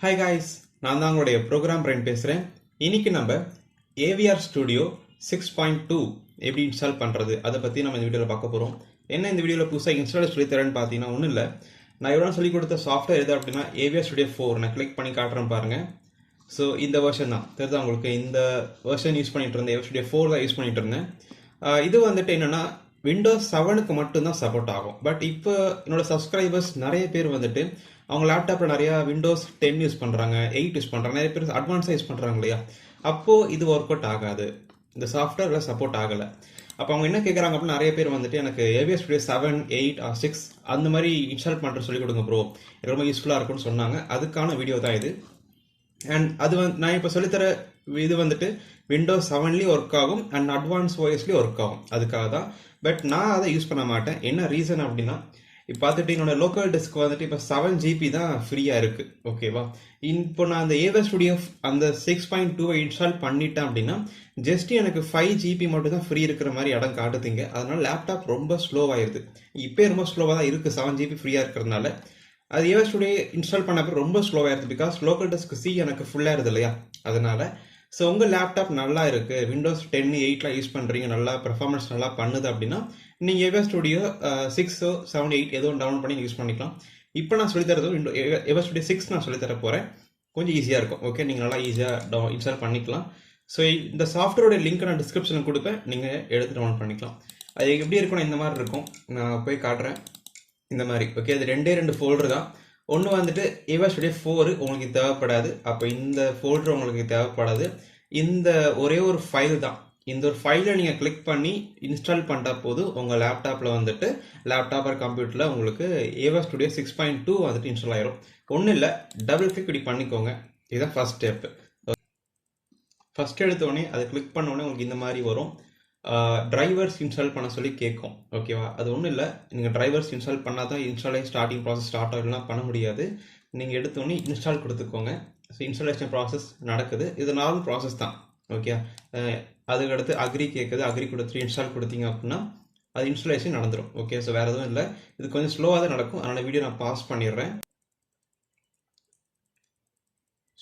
Hi guys, நான் தான் உங்களுடைய ப்ரோக்ராம் பிரைன் பேசுகிறேன். இன்னைக்கு நம்ம AVR ஸ்டுடியோ 6.2 எப்படி இன்ஸ்டால் பண்ணுறது அதை பற்றி நம்ம இந்த வீடியோவில் பார்க்க போகிறோம். என்ன இந்த வீடியோவில் புதுசாக இன்ஸ்டால் சொல்லித்தரேன்னு பார்த்தீங்கன்னா ஒன்றும் இல்லை. நான் எவ்வளோ சொல்லிக் கொடுத்த சாஃப்ட்வேர் எது அப்படின்னா AVR ஸ்டுடியோ 4 நான் கிளிக் பண்ணி காட்டுறேன் பாருங்கள். ஸோ இந்த வெர்ஷன் தான் தெரியுதா உங்களுக்கு. இந்த வெர்ஷன் யூஸ் பண்ணிட்டு இருந்தேன், AVR ஸ்டுடியோ 4 தான் யூஸ் பண்ணிட்டு இருந்தேன். இது வந்துட்டு என்னென்னா விண்டோஸ் 7க்கு மட்டும்தான் சப்போர்ட் ஆகும். பட் இப்போ என்னோட சப்ஸ்கிரைபர்ஸ் நிறைய பேர் வந்துட்டு அவங்க லேப்டாப்பில் நிறையா விண்டோஸ் 10 யூஸ் பண்ணுறாங்க, 8 யூஸ் பண்ணுறாங்க, நிறைய பேர் அட்வான்ஸாக யூஸ் பண்ணுறாங்க இல்லையா. அப்போது இது ஒர்க் அவுட் ஆகாது, இந்த சாஃப்ட்வேரில் சப்போர்ட் ஆகலை. அப்போ அவங்க என்ன கேட்குறாங்க அப்படின்னா நிறைய பேர் வந்துட்டு எனக்கு AVR ஸ்டுடியோ 7, 8 or 6 அந்த மாதிரி இன்ஸ்டால் பண்ணுற சொல்லிக் கொடுங்க ப்ரோ, ரொம்ப யூஸ்ஃபுல்லாக இருக்கும்னு சொன்னாங்க. அதுக்கான வீடியோ தான் இது. அண்ட் அது நான் இப்போ சொல்லித்தர இது வந்துட்டு விண்டோஸ் 7லேயும் ஒர்க் ஆகும் அண்ட் அட்வான்ஸ் OSலேயும் ஒர்க் ஆகும். அதுக்காக தான். பட் நான் அதை யூஸ் பண்ண மாட்டேன். என்ன ரீசன் அப்படின்னா இப்போ பார்த்துட்டு என்னோட லோக்கல் டிஸ்க் வந்துட்டு இப்போ 7 GB தான் ஃப்ரீயாக இருக்குது. ஓகேவா. இப்போ நான் அந்த AVR ஸ்டுடியோ அந்த 6.2 இன்ஸ்டால் பண்ணிட்டேன் அப்படின்னா ஜஸ்ட் எனக்கு 5 GB மட்டும் தான் ஃப்ரீ இருக்கிற மாதிரி இடம் காட்டுதுங்க. அதனால லேப்டாப் ரொம்ப ஸ்லோவாகிடுது. இப்போ ரொம்ப ஸ்லோவாக தான் இருக்குது, 7 GB ஃப்ரீயாக இருக்கிறதுனால. அது AVR ஸ்டுடியோ இன்ஸ்டால் பண்ணப்போ ரொம்ப ஸ்லோவாகிடுது, பிகாஸ் லோக்கல் டிஸ்க் எனக்கு ஃபுல்லாக இருது இல்லையா. அதனால ஸோ உங்கள் லேப்டாப் நல்லா இருக்குது, விண்டோஸ் 10, 8 யூஸ் பண்ணுறீங்க, நல்லா பெர்ஃபார்மன்ஸ் நல்லா பண்ணுது அப்படின்னா நீங்கள் AVR ஸ்டுடியோ 6, 7, 8 ஏதோ டவுன்லோட் பண்ணி யூஸ் பண்ணிக்கலாம். இப்போ நான் சொல்லித்தரது AVR ஸ்டுடியோ 6 நான் சொல்லித்தர போகிறேன். கொஞ்சம் ஈஸியாக இருக்கும். ஓகே, நீங்கள் நல்லா ஈஸியாக இன்ஸ்டால் பண்ணிக்கலாம். ஸோ இந்த சாஃப்ட்வேரோட லிங்க் நான் டிஸ்கிரிப்ஷனில் கொடுப்பேன், நீங்கள் எடுத்து டவுன்லோட் பண்ணிக்கலாம். அது எப்படி இருக்கும்னா இந்த மாதிரி இருக்கும். நான் போய் காட்டுறேன். இந்த மாதிரி. ஓகே, அது ரெண்டு ஃபோல்டர் தான். ஒன்று வந்துட்டு AVR ஸ்டுடியோ 4 உங்களுக்கு தேவைப்படாது. அப்போ இந்த ஃபோல்டர் உங்களுக்கு தேவைப்படாது. இந்த ஒரே ஒரு ஃபைல் தான். இந்த ஒரு ஃபைலை நீங்கள் கிளிக் பண்ணி இன்ஸ்டால் பண்ணிட்டா போதும் உங்கள் லேப்டாப்பில் வந்துட்டு லேப்டாப் ஆர் கம்ப்யூட்டரில் உங்களுக்கு AVR ஸ்டுடியோ 6.2 வந்துட்டு இன்ஸ்டால் ஆயிரும். ஒன்றும் இல்லை, டபுள் கிளிக் இப்படி பண்ணிக்கோங்க. இதுதான் ஃபர்ஸ்ட் ஸ்டெப்பு. ஃபர்ஸ்ட் எடுத்தோடனே அதை கிளிக் பண்ணோடனே உங்களுக்கு இந்த மாதிரி வரும். டிரைவர்ஸ் இன்ஸ்டால் பண்ண சொல்லி கேட்கும். ஓகேவா. அது ஒன்றும் இல்லை, நீங்கள் டிரைவர்ஸ் இன்ஸ்டால் பண்ணால் தான் இன்ஸ்டாலிங் ஸ்டார்டிங் ப்ராசஸ் ஸ்டார்ட் ஆகலாம், பண்ண முடியாது. நீங்கள் எடுத்தோடனே இன்ஸ்டால் கொடுத்துக்கோங்க. ஸோ இன்ஸ்டாலேஷன் ப்ராசஸ் நடக்குது. இது நார்மல் ப்ராசஸ் தான். ஓகே, அதுக்கடுத்து அக்ரி கேட்குது. அக்ரி கொடுத்துட்டு இன்ஸ்டால் கொடுத்தீங்க அப்படின்னா அது இன்ஸ்டாலேஷன் நடந்துடும். ஓகே, ஸோ வேறு எதுவும் இல்லை. இது கொஞ்சம் ஸ்லோவாக தான் நடக்கும், அதனால் வீடியோ நான் பாஸ் பண்ணிடுறேன்.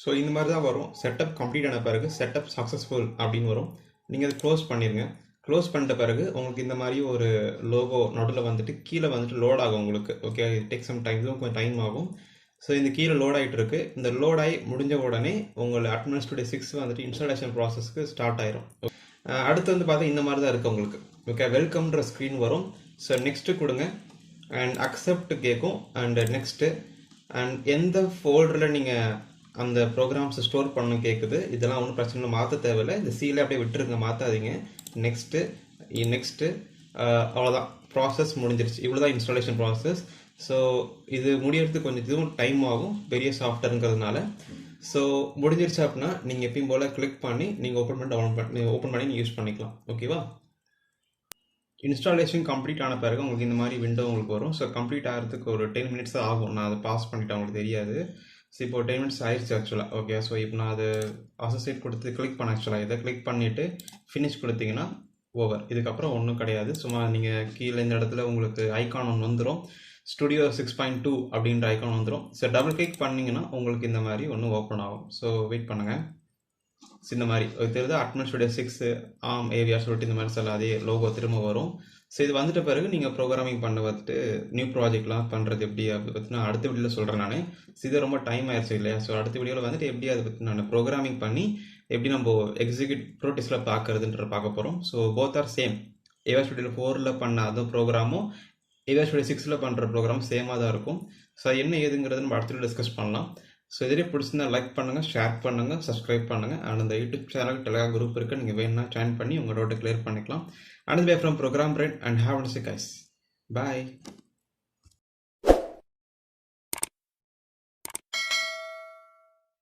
ஸோ இந்த மாதிரி தான் வரும். செட்டப் கம்ப்ளீட் ஆன பிறகு செட்டப் சக்ஸஸ்ஃபுல் அப்படின்னு வரும். நீங்கள் அதை க்ளோஸ் பண்ணிடுங்க. க்ளோஸ் பண்ணிட்ட பிறகு உங்களுக்கு இந்த மாதிரி ஒரு லோகோ நடுவில் வந்துட்டு கீழே வந்துட்டு லோட் ஆகும் உங்களுக்கு. ஓகே, டேக் சம் டைம், இதுவும் கொஞ்சம் டைம் ஆகும். ஸோ இந்த கீழே லோட் ஆகிட்டு இருக்கு. இந்த லோட் ஆகி முடிஞ்ச உடனே உங்கள் Atmel ஸ்டுடியோ 6 வந்துட்டு இன்ஸ்டாலேஷன் ப்ராசஸ்க்கு ஸ்டார்ட் ஆயிரும். அடுத்து வந்து பார்த்தா இந்த மாதிரி தான் இருக்குது உங்களுக்கு. ஓகே, வெல்கம்ன்ற ஸ்க்ரீன் வரும். ஸோ நெக்ஸ்ட்டு கொடுங்க அண்ட் அக்செப்ட் கேட்கும் அண்ட் நெக்ஸ்ட்டு அண்ட் எந்த ஃபோல்டரில் நீங்கள் அந்த ப்ரோக்ராம்ஸை ஸ்டோர் பண்ணணும் கேட்குது. இதெல்லாம் ஒன்றும் பிரச்சனை இல்லை, மாற்ற தேவையில்லை. இந்த சீலே அப்படியே விட்டுருங்க, மாற்றாதீங்க. நெக்ஸ்ட்டு அவ்வளோதான், ப்ராசஸ் முடிஞ்சிருச்சு. இவ்வளோ தான் இன்ஸ்டாலேஷன் ப்ராசஸ். ஸோ இது முடியறதுக்கு கொஞ்சம் இதுவும் டைம் ஆகும், பெரிய சாஃப்ட்வேருங்கிறதுனால. ஸோ முடிஞ்சிருச்சு அப்படின்னா நீங்கள் எப்பயும் போல் கிளிக் பண்ணி நீங்கள் ஓப்பன் பண்ணி யூஸ் பண்ணிக்கலாம். ஓகேவா. இன்ஸ்டாலேஷன் கம்ப்ளீட் ஆன பிறகு உங்களுக்கு இந்த மாதிரி விண்டோ உங்களுக்கு வரும். ஸோ கம்ப்ளீட் ஆகிறதுக்கு ஒரு 10 minutes தான் ஆகும். நான் அதை பாஸ் பண்ணிட்டேன், உங்களுக்கு தெரியாது. ஸோ இப்போ 10 minutes ஆயிடுச்சு ஆக்சுவலாக. ஓகே, ஸோ இப்போ நான் அது அசோசியேட் கொடுத்து கிளிக் பண்ண ஆக்சுவலாக இதை கிளிக் பண்ணிவிட்டு ஃபினிஷ் கொடுத்தீங்கன்னா ஓவர். இதுக்கப்புறம் ஒன்றும் கிடையாது. சும்மா நீங்கள் கீழே இந்த இடத்துல உங்களுக்கு ஐக்கான் ஒன்று வந்துடும், ஸ்டுடியோ 6.2 அப்படின்ற ஐக்கான் வந்துடும். ஸோ டபுள் கிளிக் பண்ணிங்கன்னா உங்களுக்கு இந்த மாதிரி ஒன்று ஓப்பன் ஆகும். ஸோ வெயிட் பண்ணுங்கள். இந்த மாதிரி தெரியுது Atmel ஸ்டுடியோ 6 AVR சொல்லிட்டு இந்த மாதிரி சொல்ல அதே லோகோ திரும்ப வரும். ஸோ இது வந்துட்ட பிறகு நீங்கள் ப்ரோக்ராமிங் பண்ண வந்துட்டு நியூ ப்ராஜெக்ட்லாம் பண்ணுறது எப்படி அதை பற்றி நான் அடுத்த வீடியோவில் சொல்கிறேன். நான் இது ரொம்ப டைம் ஆயிடுச்சு இல்லையா. ஸோ அடுத்த வீடியோவில் வந்துட்டு எப்படி அதை பற்றி நான் ப்ரோக்ராமிங் பண்ணி எப்படி நம்ம எக்ஸிக்யூட் ப்ரோட்டிஸில் பார்க்குறதுன்ற பார்க்க போகிறோம். So both are same. AVR studio 4 பண்ண அது ப்ரோக்ராமும் AVR ஸ்டுடியோ 6 பண்ணுற ப்ரோக்ராம் சேமாக தான் இருக்கும். ஸோ என்ன ஏதுங்கிறது நம்ம அடுத்த டிஸ்கஸ் பண்ணலாம். ஸோ இதே பிடிச்சிருந்தா லைக் பண்ணுங்கள், ஷேர் பண்ணுங்கள், சப்ஸ்கிரைப் பண்ணுங்கள். அண்ட் அந்த யூடியூப் சேனல் டெலிகிராம் குரூப் இருக்குது, நீங்கள் வேணும்னா ஜாயின் பண்ணி உங்கள் டவுட்டை கிளியர் பண்ணிக்கலாம். And bye from program brain and have a nice day guys. Bye.